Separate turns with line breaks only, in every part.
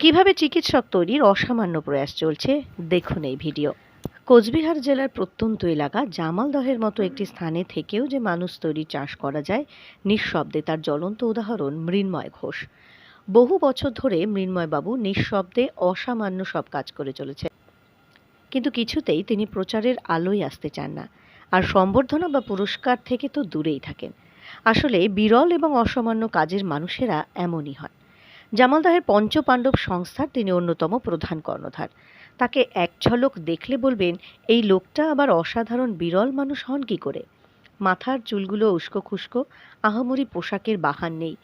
কিভাবে চিকিৎসক তৈরির অসামান্য প্রয়াস চলছে দেখুন এই ভিডিও। কোচবিহার জেলার প্রত্যন্ত এলাকা জামালদহের মতো একটি স্থানে থেকেও যে মানুষ তৈরি চাষ করা যায়, নিঃশব্দে তার জ্বলন্ত উদাহরণ মৃন্ময় ঘোষ। বহু বছর ধরে মৃন্ময়বাবু নিঃশব্দে অসামান্য সব কাজ করে চলেছে, কিন্তু কিছুতেই তিনি প্রচারের আলোয় আসতে চান না। আর সম্বর্ধনা বা পুরস্কার থেকে তো দূরেই থাকেন। আসলে বিরল এবং অসামান্য কাজের মানুষেরা এমনই হয়। জামালদহের পঞ্চপাণ্ডব সংস্থার তিনি অন্যতম প্রধান কর্ণধার। তাকে এক ঝলক দেখলে বলবেন, এই লোকটা আবার অসাধারণ বিরল মানুষ হন কি করে। মাথার চুলগুলো উস্কো খুস্কো, আহামরি পোশাকের বাহার নেই,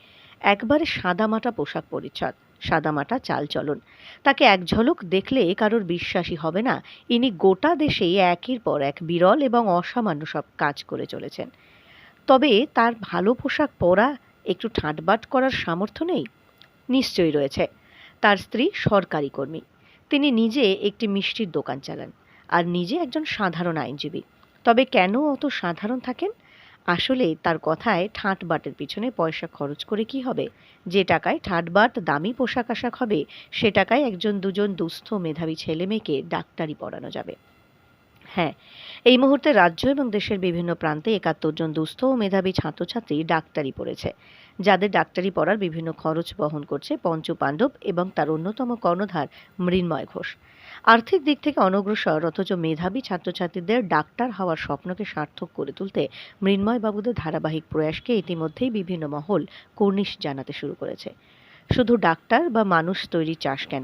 একবারে সাদামাটা পোশাক পরিচ্ছদ, সাদামাটা চালচলন। তাকে এক ঝলক দেখলে কারোর বিশ্বাসই হবে না ইনি গোটা দেশেই একের পর এক বিরল এবং অসামান্য সব কাজ করে চলেছেন। তবে তার ভালো পোশাক পরা, একটু ঠাটবাট করার সামর্থ্য নেই? নিশ্চয়ই রয়েছে। তার স্ত্রী সরকারি কর্মী, তিনি নিজে একটি মিষ্টির দোকান চালান, আর নিজে একজন সাধারণ আইনজীবী। তবে কেন অত সাধারণ থাকেন? আসলে তার কথায় ঠাটবাটের পিছনে পয়সা খরচ করে কি হবে? যে টাকায় ঠাটবাট দামি পোশাক আশাক হবে, সে টাকায় একজন দুজন দুস্থ মেধাবী ছেলে মেয়েকে ডাক্তারি পড়ানো যাবে। হ্যাঁ, এই মুহূর্তে রাজ্য এবং দেশের বিভিন্ন প্রান্তে ৭১ জন দুস্থ ও মেধাবী ছাত্রছাত্রী ডাক্তারি পড়েছে, যাদের ডাক্তারি পড়ার বিভিন্ন খরচ বহন করছে পঞ্চপাণ্ডব এবং তার অন্যতম কর্ণধার মৃন্ময় ঘোষ। আর্থিক দিক থেকে অনগ্রসর অথচ মেধাবী ছাত্রছাত্রীদের ডাক্তার হওয়ার স্বপ্নকে সার্থক করে তুলতে মৃন্ময় বাবুদের ধারাবাহিক প্রয়াসকে ইতিমধ্যেই বিভিন্ন মহল কর্নিশ জানাতে শুরু করেছে। শুধু ডাক্তার বা মানুষ তৈরি চাষ কেন,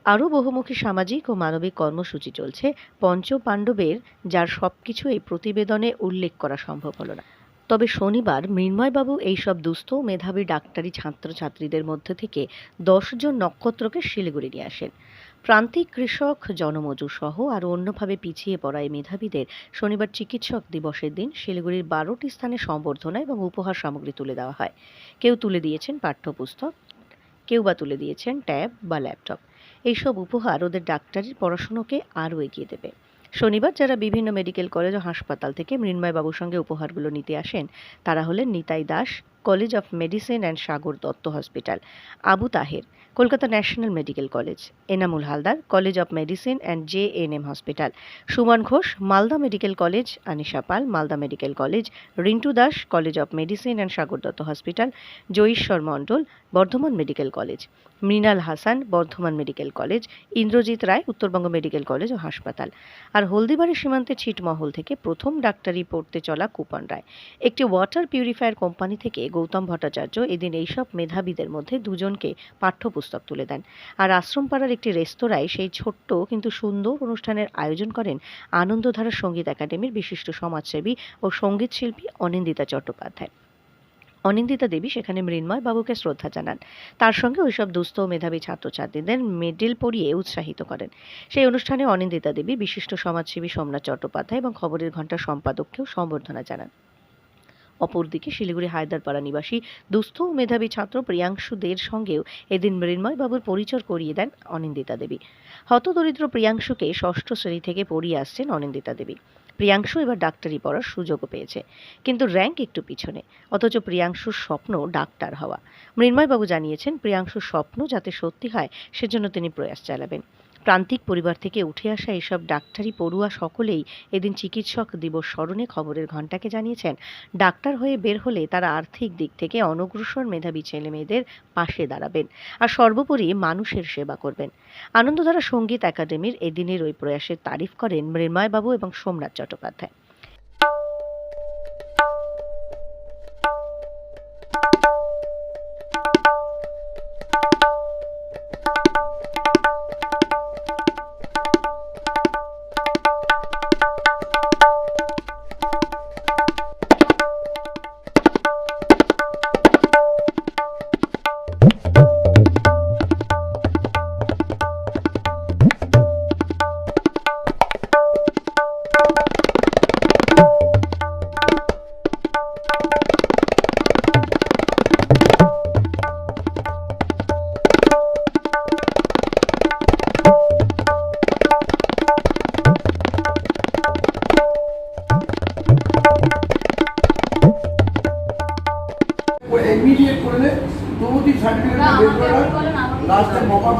আরও বহুমুখী সামাজিক ও মানবিক কর্মসূচি চলছে পঞ্চপাণ্ডবের, যার সবকিছু এই প্রতিবেদনে উল্লেখ করা সম্ভব হলো না। তবে শনিবার মৃন্ময়বাবু এইসব দুস্থ মেধাবী ডাক্তারি ছাত্রছাত্রীদের মধ্যে থেকে ১০ জন নক্ষত্রকে শিলিগুড়ি নিয়ে আসেন। প্রান্তিক কৃষক, জনমজুর সহ আরও অন্যভাবে পিছিয়ে পড়া এই মেধাবীদের শনিবার চিকিৎসক দিবসের দিন শিলিগুড়ির ১২টি স্থানে সম্বর্ধনা এবং উপহার সামগ্রী তুলে দেওয়া হয়। কেউ তুলে দিয়েছেন পাঠ্যপুস্তক, কেউ বা তুলে দিয়েছেন ট্যাব বা ল্যাপটপ। এইসব উপহার ওদের ডাক্তারির পড়াশুনোকে আরও এগিয়ে দেবে। শনিবার যারা বিভিন্ন মেডিকেল কলেজ ও হাসপাতাল থেকে মৃন্ময়বাবুর সঙ্গে উপহারগুলো নিতে আসেন, তারা হলেন Nitai Das, college of medicine and Sagar Dutta hospital; Abu Taher, Kolkata national medical college; Enamul Haldar, college of medicine and JNM hospital; Suman Ghosh, Malda medical college; Anisha Pal, Malda medical college; Rintu Das, college of medicine and Sagar Dutta hospital; Joyishwar Mondal, Bardhaman medical college; Mrinal Hasan, Bardhaman medical college; Indrajit Roy, Uttarbanga medical college ও হাসপাতাল। আর হলদিবাড়ি সীমান্তে ছিটমহল থেকে প্রথম ডাক্তারি পড়তে চলা কুপন রায়। একটি ওয়াটার পিউরিফায়ার কোম্পানি থেকে গৌতম ভট্টাচার্য এদিন এইসব মেধাবীদের মধ্যে দুজনকে পাঠ্যপুস্তক তুলে দেন। আর আশ্রমপাড়ার একটি রেস্তোরাঁয় সেই ছোট্ট কিন্তু সুন্দর অনুষ্ঠানের আয়োজন করেন আনন্দধারা সঙ্গীত একাডেমির বিশিষ্ট সমাজসেবী ও সঙ্গীত শিল্পী অনিন্দিতা চট্টোপাধ্যায়। অনিন্দিতা দেবী সেখানে মৃন্ময় বাবুকে শ্রদ্ধা জানান। তার সঙ্গে ওইসব দুস্থ ও মেধাবী ছাত্রছাত্রীদের মেডেল পরিয়ে উৎসাহিত করেন। সেই অনুষ্ঠানে অনিন্দিতা দেবী বিশিষ্ট সমাজসেবী সোমনাথ চট্টোপাধ্যায় এবং খবরের ঘণ্টার সম্পাদককেও সম্বর্ধনা জানান। অপরদিকে শিলিগুড়ি হায়দারপাড়া নিবাসী দুস্থ ও মেধাবী ছাত্র প্রিয়াংশু দের সঙ্গেও এদিন মৃন্ময় বাবুর পরিচয় করিয়ে দেন অনিন্দিতা দেবী। হতদরিদ্র প্রিয়াংশুকে ষষ্ঠ শ্রেণী থেকে পড়িয়ে আসছেন অনিন্দিতা দেবী। প্রিয়াংশু এবার ডাক্তারি পড়ার সুযোগও পেয়েছে, কিন্তু র্যাঙ্ক একটু পিছনে। অথচ প্রিয়াংশুর স্বপ্ন ডাক্তার হওয়া। মৃন্ময়বাবু জানিয়েছেন, প্রিয়াংশুর স্বপ্ন যাতে সত্যি হয় সেজন্য তিনি প্রয়াস চালাবেন। প্রান্তিক পরিবার থেকে উঠে আসা এসব ডাক্তারি পড়ুয়া সকলেই এদিন চিকিৎসক দিবস স্মরণে খবরের ঘণ্টাকে জানিয়েছেন, ডাক্তার হয়ে বের হলে তারা আর্থিক দিক থেকে অনগ্রসর মেধাবী ছেলেমেয়েদের পাশে দাঁড়াবেন, আর সর্বোপরি মানুষের সেবা করবেন। আনন্দধারা সঙ্গীত একাডেমির এদিনের ওই প্রয়াসের তারিফ করেন মৃন্ময়বাবু এবং সোমনাথ চট্টোপাধ্যায়।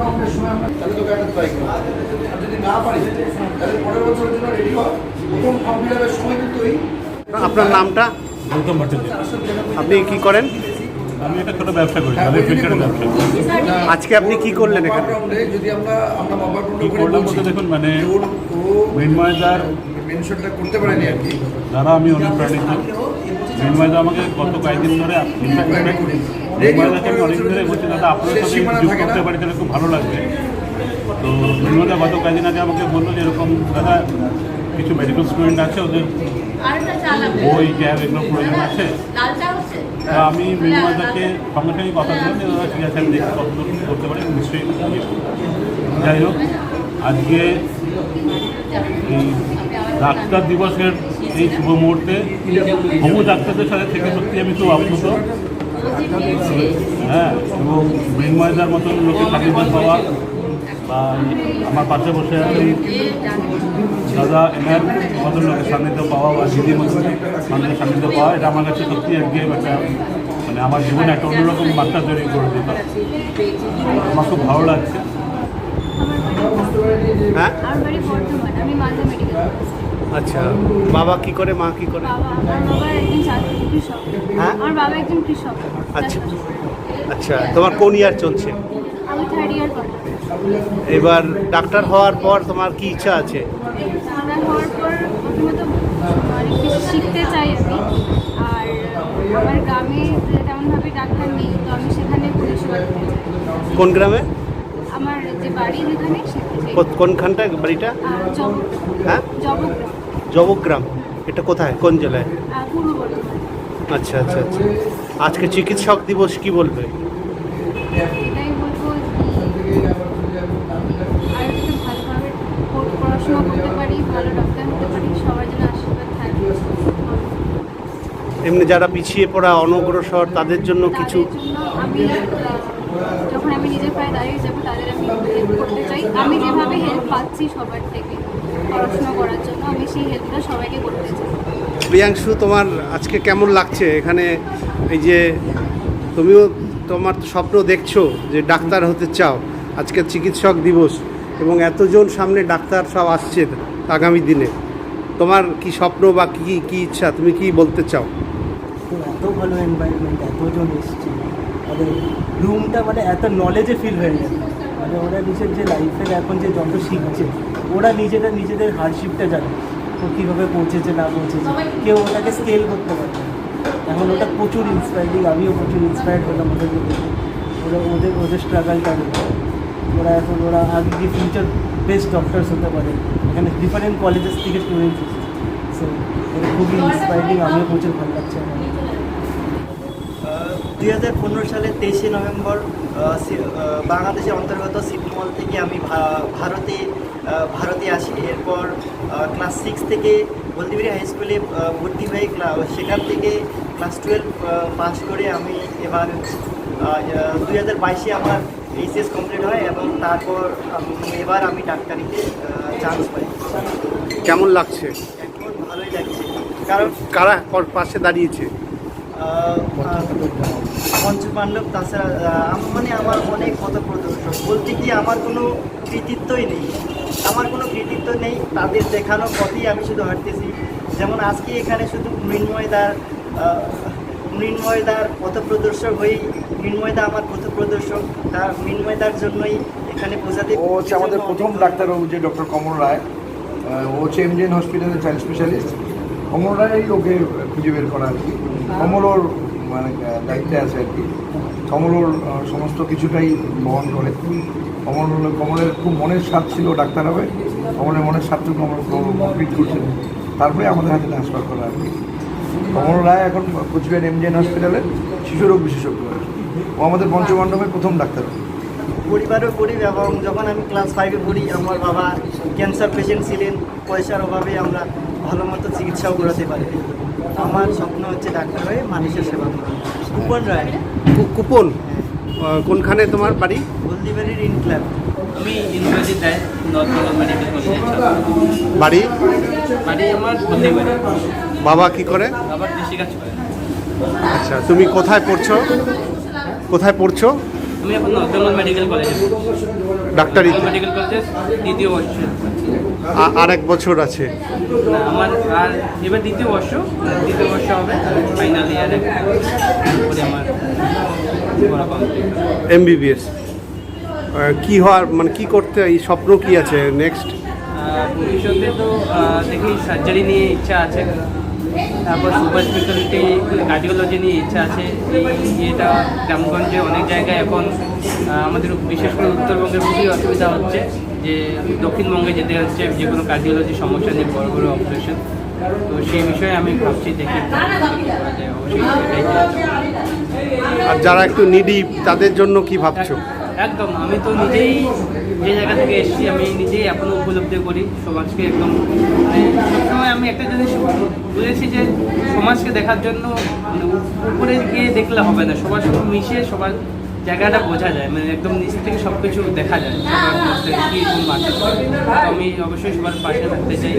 রাউন্ডের সময় আমরা তাহলে তোকে একটা ট্রাই করবো, আর যদি না পারি তাহলে পরের বছরের জন্য রেডি হওয়া। প্রথম ফর্ম ফিল আপের সময় কিন্তু
আপনার নামটা?
গৌতম ভট্টাচার্য।
আপনি কি করেন?
আমি একটা ছোটো ব্যবসা করি, মানে ফিল্টারের ব্যবসা।
আজকে আপনি কি করলেন এখানে?
যদি আমরা
কি করলাম বলতে দেখুন, মানে মৃন্ময়দার
মেনশনটা করতে পারেনি আর কি।
দ্বারা আমি অনুপ্রাণিত। মৃন্ময়দা আমাকে গত কয়েকদিন ধরে মৃন্ময়দাকে আমি অনেক ধরে বলছি, দাদা আপনার সাথে যোগ করতে পারি তাহলে খুব ভালো লাগবে। তো মৃন্ময়দা গত কয়েকদিন আগে আমাকে বললো যে এরকম দাদা কিছু মেডিকেল স্টুডেন্ট আছে, ওদের বই ট্যাব এগুলো প্রয়োজন আছে। আমি মৃন্ময়দাকে সঙ্গে সঙ্গে কথা বললাম যে দাদা ঠিক আছে, আমি দেখি কতদূর করতে পারি, নিশ্চয়ই। যাই হোক, আজকে এই ডাক্তার দিবসের এই শুভ মুহূর্তে বহু ডাক্তারদের সাথে থেকে সত্যি আমি খুব আপ্লুত। হ্যাঁ, এবং মৃন্ময়দার মতন লোকের সান্নিধ্য পাওয়া, বা আমার পাশে বসে আছেন দাদা এনার মতন লোকের সান্নিধ্য পাওয়া, বা দিদির মতন মানুষের সান্নিধ্য পাওয়া, এটা আমার কাছে সত্যি একদিন একটা মানে আমার জীবনে একটা অন্যরকম মাত্রা তৈরি করে দিত। আমার খুব ভালো লাগছে।
হ্যাঁ,
আচ্ছা, বাবা কি করে, মা কি করে? হ্যাঁ,
আমার বাবা একজন কৃষক।
আচ্ছা আচ্ছা, তোমার কোন ইয়ার চলছে?
আমি 3rd ইয়ার পড়ি।
এবার ডাক্তার হওয়ার পর তোমার কি ইচ্ছা আছে?
ডাক্তার হওয়ার পর প্রথমত অনেক কিছু শিখতে চাই আমি। আর আমার গ্রামে তেমনভাবে ডাক্তার নেই, তো আমি সেখানে পরিষেবা দিতে চাই।
কোন গ্রামে?
আমার যে বাড়ি যেখানে সেখানে।
কোনখানটায় বাড়িটা? হ্যাঁ,
জবগ্রাম।
জবগ্রাম। এটা কোথায়, কোন জেলায়?
পূর্ব বর্ধমান।
আচ্ছা আচ্ছা আচ্ছা। আজকে চিকিৎসক দিবস, কি বলবে?
এটাই বলবো আর একটু ভালোভাবে পড়াশোনা করতে পারি, ভালো ডাক্তার হতে পারি, সবার জন্য আশীর্বাদ থাকবে।
এমনি যারা পিছিয়ে পড়া, অনগ্রসর, তাদের জন্য কিছু?
তাদের জন্য আমি যখন আমি নিজের পায়ে দাঁড়িয়ে যাবো, তাদের আমি হেল্প করতে চাই। আমি যেভাবে হেল্প পাচ্ছি সবার থেকে পড়াশোনা করার জন্য, আমি সেই হেল্পটা সবাইকে করতে চাই।
প্রিয়াংশু, তোমার আজকে কেমন লাগছে এখানে? এই যে তুমিও তোমার তো স্বপ্ন দেখছো যে ডাক্তার হতে চাও, আজকে চিকিৎসক দিবস এবং এতজন সামনে ডাক্তার সব আসছে আগামী দিনে, তোমার কি স্বপ্ন বা কি ইচ্ছা, তুমি কি বলতে চাও?
তো এত ভালো এনভায়রনমেন্ট, এতজন এসছে, মানে রুমটা মানে এত নলেজে ফিল হয়ে গেছে। মানে ওরা নিজের যে লাইফের এখন যে যত শিখছে, ওরা নিজেদের হার্ডশিপটা জানে, ও কীভাবে পৌঁছেছে না পৌঁছেছে, কেউ ওটাকে স্কেল করতে পারে না। এখন ওটা প্রচুর ইন্সপায়ারিং, আমিও প্রচুর ইন্সপায়ার্ড হলাম ওদেরকে দেখে। ওদের স্ট্রাগলটা দেখে ওরা আগে গিয়ে ফিউচার বেস্ট ডক্টরস হতে পারে। এখানে ডিফারেন্ট কলেজেস থেকে স্টুডেন্টস এসেছে, সো এটা খুবই ইন্সপায়ারিং, আমিও প্রচুর ভালো লাগছে আমার।
2015 সালের 23শে নভেম্বর বাংলাদেশের অন্তর্গত সিটি মল থেকে আমি ভারতে আসি। এরপর ক্লাস 6 থেকে হলদিবাড়ি হাই স্কুলে ভর্তি হয়ে সেখান থেকে ক্লাস 12 পাস করে আমি এবার 2022-এ আমার এইচএস কমপ্লিট হয় এবং তারপর এবার আমি ডাক্তারিতে চান্স পাই।
কেমন লাগছে?
এখন ভালোই লাগছে, কারণ
কারা পাশে দাঁড়িয়েছে?
পঞ্চপাণ্ডব, তাছাড়া মানে আমার অনেক পথপ্রদর্শক বলতে কি আমার কোনো কৃতিত্বই নেই, তাদের দেখানো পথেই আমি শুধু হাঁটতেছি। যেমন আজকে এখানে শুধু মৃন্ময়দার পথপ্রদর্শক হয়েই, মৃন্ময়দা আমার পথপ্রদর্শক, তার মৃন্ময়দার জন্যই এখানে বোঝাতে।
ও হচ্ছে আমাদের প্রথম ডাক্তারবাবু যে ডক্টর কমল রায়, ও হচ্ছে এমজেন হসপিটালের চাইল্ড স্পেশালিস্ট। কমল রায় ওকে খুঁজে বের করা আর কি। কমল ওর মানে দায়িত্বে আছে আর কি। কমল ওর সমস্ত কিছুটাই বহন করে। কমলের খুব মনের স্বাদ ছিল ডাক্তার হবে, কমলের মনের স্বাদটুকু কমল কমপ্লিট করছিল, তারপরে আমাদের হাতে ট্রান্সফার করা আর কি। কমল রায় এখন কোচবিহার এমজেন হসপিটালের শিশুরোগ বিশেষজ্ঞ। ও আমাদের পঞ্চপাণ্ডবের প্রথম ডাক্তার।
পরিবারও করি, এবং যখন আমি ক্লাস 5-এ পড়ি আমার বাবা ক্যান্সার পেশেন্ট ছিলেন, পয়সার অভাবে আমরা ভালো মতো চিকিৎসাও করাতে পারি। আমার স্বপ্ন হচ্ছে ডাক্তার হয়ে মানুষের সেবা করা। কুপন রায়।
কুপন? কোনখানে তোমার বাড়ি?
হলদিবাড়ির ইনক্লাব।
আমি ইউনিভার্সিটি দেয় লচলন মেডিকেল কলেজের
বাড়ি?
বাড়ি আমার হলদিবাড়ি।
বাবা কি করে?
আবার কৃষিকাজ করে।
আচ্ছা, তুমি কোথায় পড়ছো?
আমি এখন লচলন মেডিকেল কলেজে
ডাক্তারি
মেডিকেল কলেজে দ্বিতীয় বর্ষ।
আর এক বছর আছে।
না, আমার আর এবার দ্বিতীয় বর্ষ হবে, ফাইনাল ইয়ারে করে আমার পড়া কমপ্লিট।
এমবিবিএস কি হওয়ার মানে কি করতে এই স্বপ্ন কি আছে নেক্সট?
ভবিষ্যতে তো দেখি সার্জারি নিয়ে ইচ্ছা আছে, তারপর সুপার স্পেশালিটি কার্ডিওলজি নিয়ে ইচ্ছা আছে। এটা গ্রামগঞ্জে অনেক জায়গায় এখন আমাদের বিশেষ করে উত্তরবঙ্গের খুবই অসুবিধা হচ্ছে যে দক্ষিণবঙ্গে যেতে হচ্ছে যে কোনো কার্ডিওলজি সমস্যা নিয়ে বড় বড় অপারেশন। তো সেই বিষয়ে আমি ভাবছি, দেখি অবশ্যই এটাই
আর যারা একটু নিডি তাদের জন্য কি ভাবছো?
একদম, আমি তো নিজেই যে জায়গা থেকে এসেছি আমি নিজেই এখনও উপলব্ধি করি সমাজকে একদম, মানে সবসময় আমি একটা জিনিস বুঝেছি যে সমাজকে দেখার জন্য মানে উপরে গিয়ে দেখলে হবে না, সবার সঙ্গে মিশে সবার জায়গাটা বোঝা যায়, মানে একদম নিচ থেকে সব কিছু দেখা যায় সবার মধ্যে কী কোন মাঠে। আমি অবশ্যই সবার পাশে থাকতে চাই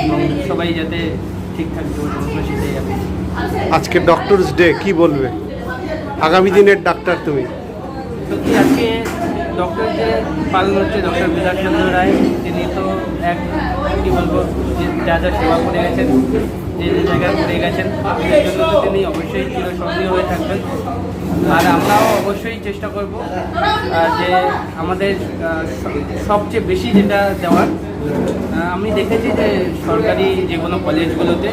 এবং সবাই যাতে ঠিকঠাক সেটাই আমি।
আজকে ডক্টরস ডে কি বলবে? আগামী দিনের ডাক্তার তুমি।
সত্যি আজকে ডক্টর যে পালন হচ্ছে ডক্টর বিধানচন্দ্র রায়, তিনি তো এক কী বলবো যে যা যা সেবা করে গেছেন, যে যে জায়গায় করে গেছেন, এর জন্য তো তিনি অবশ্যই চিরস্মরণীয় হয়ে থাকবেন। আর আমরাও অবশ্যই চেষ্টা করব যে আমাদের সবচেয়ে বেশি যেটা দেওয়ার, আমি দেখেছি যে সরকারি যে কোনো কলেজগুলোতে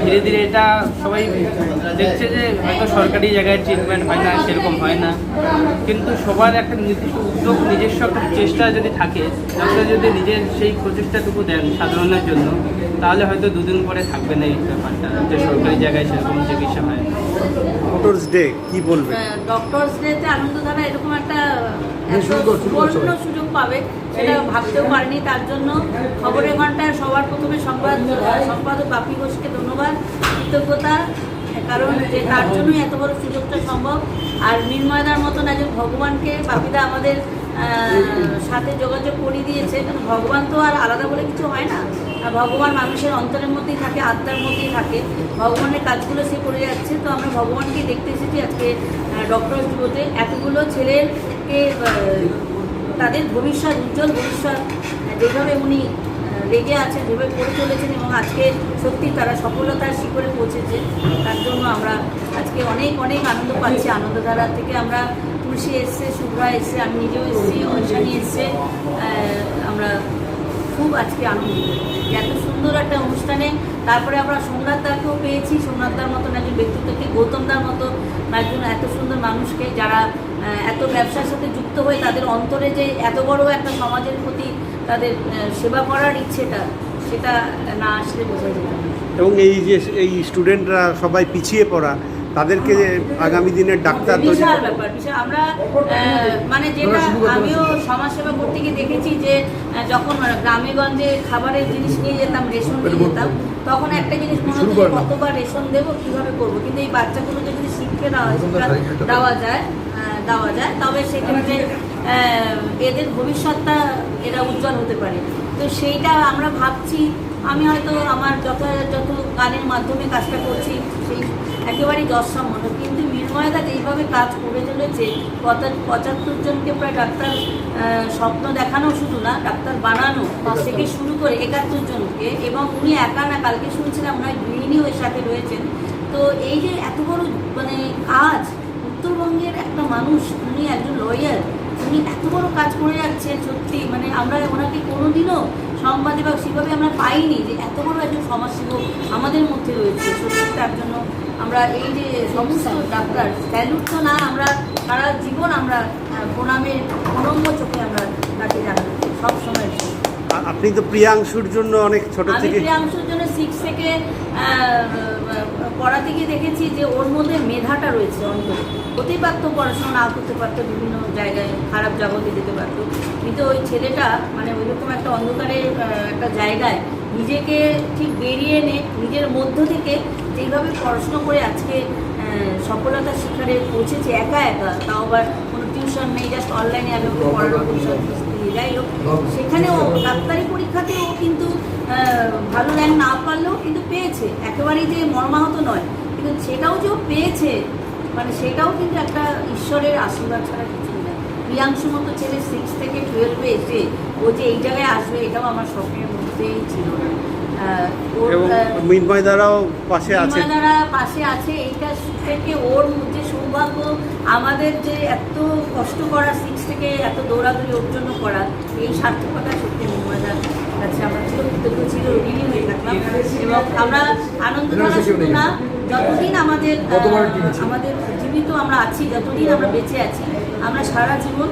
ধীরে ধীরে এটা সবাই দেখছে যে হয়তো সরকারি জায়গায় ট্রিটমেন্ট হয় না, সেরকম হয় না, কিন্তু সবার একটা নির্দিষ্ট উদ্যোগ, নিজস্ব একটা চেষ্টা যদি থাকে, ডক্টর যদি নিজের সেই প্রচেষ্টাটুকু দেন সাধারণের জন্য, তাহলে হয়তো দুদিন পরে থাকবে না এই ব্যাপারটা যে সরকারি জায়গায় সেরকম চিকিৎসা হয়।
ডক্টরস ডে কি বলবে?
ডক্টরস ডেতে আনন্দধারা এরকম একটা সুবর্ণ সুযোগ পাবে সেটা ভাবতেও পারিনি। তার জন্য খবরের ঘন্টায় সবার প্রথমে সম্পাদক বাপি ঘোষকে ধন্যবাদ, কৃতজ্ঞতা, কারণ যে তার জন্যই এত বড় সুযোগটা সম্ভব। আর মৃন্ময়দার মতন একজন ভগবানকে বাপিদা আমাদের সাথে যোগাযোগ করিয়ে দিয়েছে, কারণ ভগবান তো আর আলাদা বলে কিছু হয় না, ভগবান মানুষের অন্তরের মধ্যেই থাকে, আত্মার মধ্যেই থাকে, ভগবানের কাজগুলো সে করে যাচ্ছে। তো আমরা ভগবানকে দেখতে এসেছি আজকে ডক্টর যুবতে, এতগুলো ছেলেকে তাদের ভবিষ্যৎ, উজ্জ্বল ভবিষ্যৎ যেভাবে উনি রেগে আছেন, যেভাবে করে চলেছেন এবং আজকে সত্যি তারা সফলতার শিখরে পৌঁছেছে, তার জন্য আমরা আজকে অনেক অনেক আনন্দ পাচ্ছি। আনন্দধারা থেকে আমরা তুলসী এসছে, শুভ্রা এসছে, আমি নিজেও এসেছি, ঐশানী এসছে, আমরা খুব আজকে আনন্দিত এত সুন্দর একটা অনুষ্ঠানে। তারপরে আমরা সোমনাথদাকেও পেয়েছি, সোমনাথদার মতন একজন ব্যক্তিত্বকে, গৌতমদার মতো একজন এত সুন্দর মানুষকে, যারা এত ব্যবসার সাথে যুক্ত হয়ে তাদের অন্তরে যে এত বড় একটা সমাজের প্রতি তাদের সেবা করার ইচ্ছেটা, সেটা না আসলে বোঝা যেত না।
এবং এই যে এই স্টুডেন্টরা সবাই পিছিয়ে পড়া, তাদেরকে আগামী দিনের ডাক্তার
বিশাল ব্যাপার, বিশাল। আমরা মানে যেটা আমিও সমাজসেবা করতে গিয়ে দেখেছি যে যখন গ্রামে গঞ্জে খাবারের জিনিস নিয়ে যেতাম, রেশন নিয়ে যেতাম, তখন একটা জিনিস মনে হতো কতবার রেশন দেবো, কীভাবে করবো, কিন্তু এই বাচ্চাগুলোকে যদি শিক্ষা দেওয়া হয়, শিক্ষা দেওয়া যায়, তবে সেক্ষেত্রে এদের ভবিষ্যৎটা এরা উজ্জ্বল হতে পারে। তো সেইটা আমরা ভাবছি, আমি হয়তো আমার যথাযথ গানের মাধ্যমে কাজটা করছি সেই একেবারেই যৎসামান্য, কিন্তু মৃন্ময়দা যেইভাবে কাজ করে চলেছে, 75 জনকে প্রায় ডাক্তার স্বপ্ন দেখানো, শুধু না ডাক্তার বানানো থেকে শুরু করে 71 জনকে, এবং উনি একা না, কালকে শুনছিলাম ওনার গৃহিণীও এর সাথে রয়েছেন। তো এই যে এত বড় মানে কাজ, উত্তরবঙ্গের একটা মানুষ, উনি একজন লয়ার, উনি এত বড় কাজ করে যাচ্ছেন, সত্যি মানে আমরা ওনাকে কোনোদিনও সংবাদে বা সেভাবে আমরা পাইনি যে এত বড় একজন সমাজসেবক আমাদের মধ্যে রয়েছে। সত্যি তার জন্য আমরা এই যে সমস্ত ডাক্তার, স্যালুট তো না, আমরা সারা জীবন আমরা প্রণামের প্রণম্য চোখে আমরা তাকে জানাবো সবসময়।
আপনি তো প্রিয়াংশুর জন্য অনেক ছোট থেকে,
প্রিয়াংশুর জন্য 6 থেকে পড়াতে গিয়ে দেখেছি যে ওর মধ্যে মেধাটা রয়েছে, অন্তত হতেই পারতো পড়াশোনা না করতে পারতো, বিভিন্ন জায়গায় খারাপ জগতে যেতে পারতো, কিন্তু ওই ছেলেটা মানে ওইরকম একটা অন্ধকারের একটা জায়গায় নিজেকে ঠিক বেরিয়ে এনে নিজের মধ্য থেকে যেইভাবে পড়াশোনা করে আজকে সফলতার শিখরে পৌঁছেছে, একা একা, তাও আবার কোনো টিউশন নেই, জাস্ট অনলাইনে আমি ওকে পড়ানো টিউশন, যাই হোক সেখানেও ডাক্তারি পরীক্ষাতেও কিন্তু ভালো র্যাঙ্ক না পারলেও কিন্তু পেয়েছে, একেবারেই যে মর্মাহত নয়, কিন্তু সেটাও যে পেয়েছে মানে সেটাও কিন্তু একটা ঈশ্বরের আশীর্বাদ ছাড়া কিছুই না। প্রিয়াংশু মতো ছেলে 6 থেকে 12-এ এসে ও যে এই জায়গায় আসবে এটাও আমার স্বপ্নের মধ্যেই ছিল না।
এবং মিনময় দ্বারাও পাশে আছে,
দ্বারা পাশে আছে, এইটা থেকে ওর যে সৌভাগ্য, আমাদের যে এত কষ্ট করা 6 থেকে এত দৌড়াদৌড়ি ওর জন্য করা, এই সার্থকতা সত্যি মিনময়দার কাছে আমরা কৃতজ্ঞ ছিল, ঋণী হয়ে থাকলাম। এবং আমরা আনন্দ করা শুধু না, যতদিন আমাদের জীবিত আমরা আছি, যতদিন আমরা বেঁচে আছি, আমরা সারা জীবন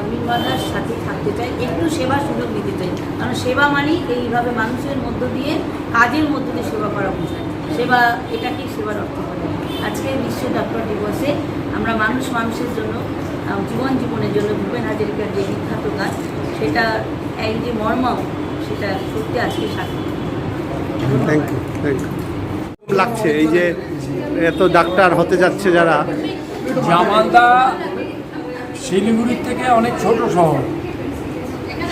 মিনময়দার সাথে থাকতে চাই, একটু সেবার সুযোগ দিতে চাই। কারণ সেবা মানেই এইভাবে মানুষের মধ্য দিয়ে, কাজের মধ্য দিয়ে সেবা করা বোঝায়। সেবা, এটাকেই সেবার অর্থ করে। আজকে বিশ্ব ডক্টর দিবসে আমরা মানুষের জন্য, জীবনের জন্য ভূপেন হাজারিকার যে বিখ্যাত গান, সেটা এই যে মর্ম, সেটা সত্যি আজকে সার্থক।
Thank you, thank you. লাগছে এই যে এত ডাক্তার হতে যাচ্ছে যারা,
জামালদা শিলিগুড়ির থেকে অনেক ছোট শহর,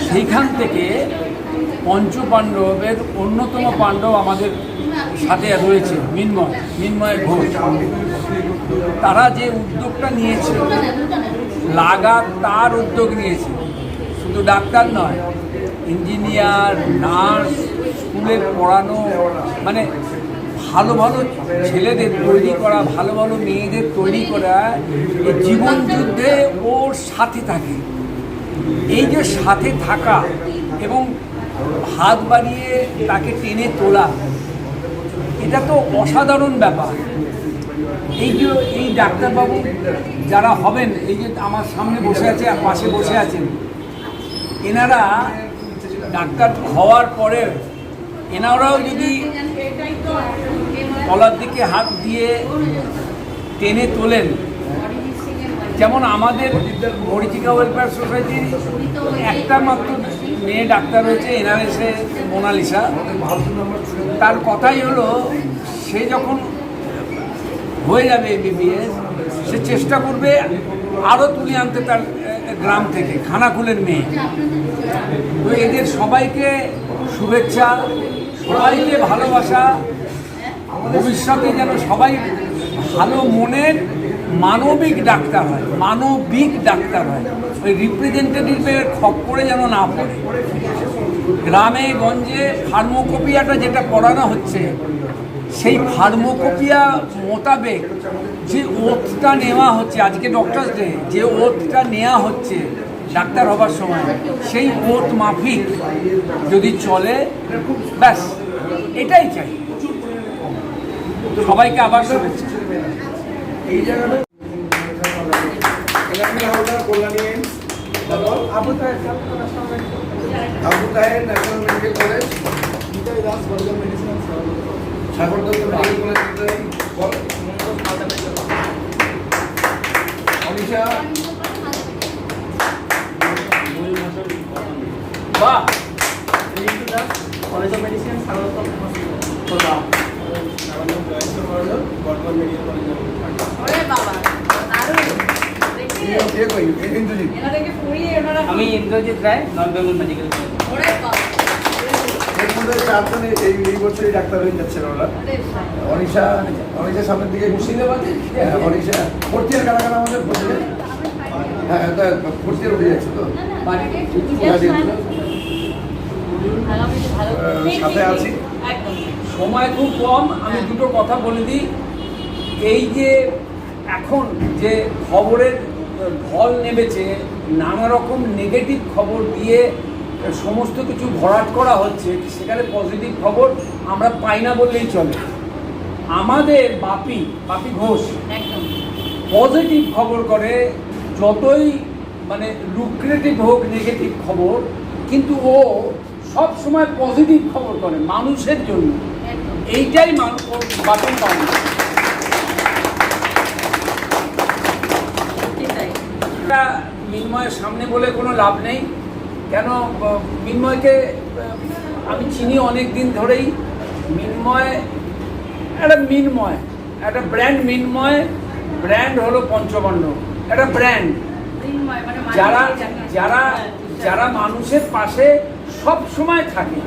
সেইখান থেকে পঞ্চপাণ্ডবের অন্যতম পাণ্ডব আমাদের সাথে রয়েছে মিনময় ঘোষ। তারা যে উদ্যোগটা নিয়েছে, লাগাতার উদ্যোগ নিয়েছে, শুধু ডাক্তার নয়, ইঞ্জিনিয়ার, নার্স, স্কুলে পড়ানো, মানে ভালো ভালো ছেলেদের তৈরি করা, ভালো ভালো মেয়েদের তৈরি করা, এই জীবন যুদ্ধে ওর সাথে থাকে। এই যে সাথে থাকা এবং হাত বাড়িয়ে তাকে টেনে তোলা, এটা তো অসাধারণ ব্যাপার। এই যে এই ডাক্তারবাবু যারা হবেন, এই যে আমার সামনে বসে আছে, পাশে বসে আছেন, এনারা ডাক্তার হওয়ার পরে এনারাও যদি গলার দিকে হাত দিয়ে টেনে তোলেন, যেমন আমাদের মরিচিকা ওয়েলফেয়ার সোসাইটির একটা মাত্র মেয়ে ডাক্তার রয়েছে, এনআরএসে মোনালিসা। তার কথাই হলো, সে যখন হয়ে যাবে এমবিবিএস, সে চেষ্টা করবে আরও তুলে আনতে তার গ্রাম থেকে, খানাকুলের মেয়ে। তো এদের সবাইকে শুভেচ্ছা, সবাইকে ভালোবাসা, ভবিষ্যতে যেন সবাই ভালো মনের মানবিক ডাক্তার হয়, মানবিক ডাক্তার হয়, ওই রিপ্রেজেন্টেটিভের খপ্পরে যেন না পড়ে। গ্রামে গঞ্জে ফার্মোকপিয়াটা যেটা পড়ানো হচ্ছে, সেই ফার্মোকপিয়া মোতাবেক যে ওথটা নেওয়া হচ্ছে, আজকে ডক্টরস ডে, যে ওথটা নেওয়া হচ্ছে ডাক্তার হবার সময়, সেই ওথ মাফিক যদি চলে, ব্যাস এটাই চাই। সবাইকে আবার শুভেচ্ছা।
এই জায়গাটা Abu Taher national medical college, Sagar Dutta medical college, Anisha
college of medicine, Sagar Dutta আমি Indrajit Roy, north Bengal medical college.
চারজন এই বছরই ডাক্তার হয়ে যাচ্ছেন ওরা। অনিশা সামনের দিকে, অনিশা ফোর্থ ইয়ার কারা কারা আমাদের বলছে? হ্যাঁ, ফোর্থ ইয়ার উঠে যাচ্ছে তো, সাথে আছি।
সময় খুব কম, আমি দুটো কথা বলে দিই। এই যে এখন যে খবরের ঢল নেমেছে, নানা রকম নেগেটিভ খবর দিয়ে সমস্ত কিছু ভরাট করা হচ্ছে, সেখানে পজিটিভ খবর আমরা পাই না বললেই চলে। আমাদের বাপি ঘোষ পজিটিভ খবর করে, যতই মানে লুক্রেটিভ হোক নেগেটিভ খবর, কিন্তু ও সব সময় পজিটিভ খবর করে মানুষের জন্য। এইটাই বাটন পাওয়া। মিনময়ের সামনে বলে কোনো লাভ নেই, কেন মিনময়কে আমি চিনি অনেক দিন ধরেই। মিনময় একটা ব্র্যান্ড, মিনময় ব্র্যান্ড হলো পঞ্চপাণ্ডব, একটা ব্র্যান্ড। যারা মানুষের পাশে সব সময় থাকে,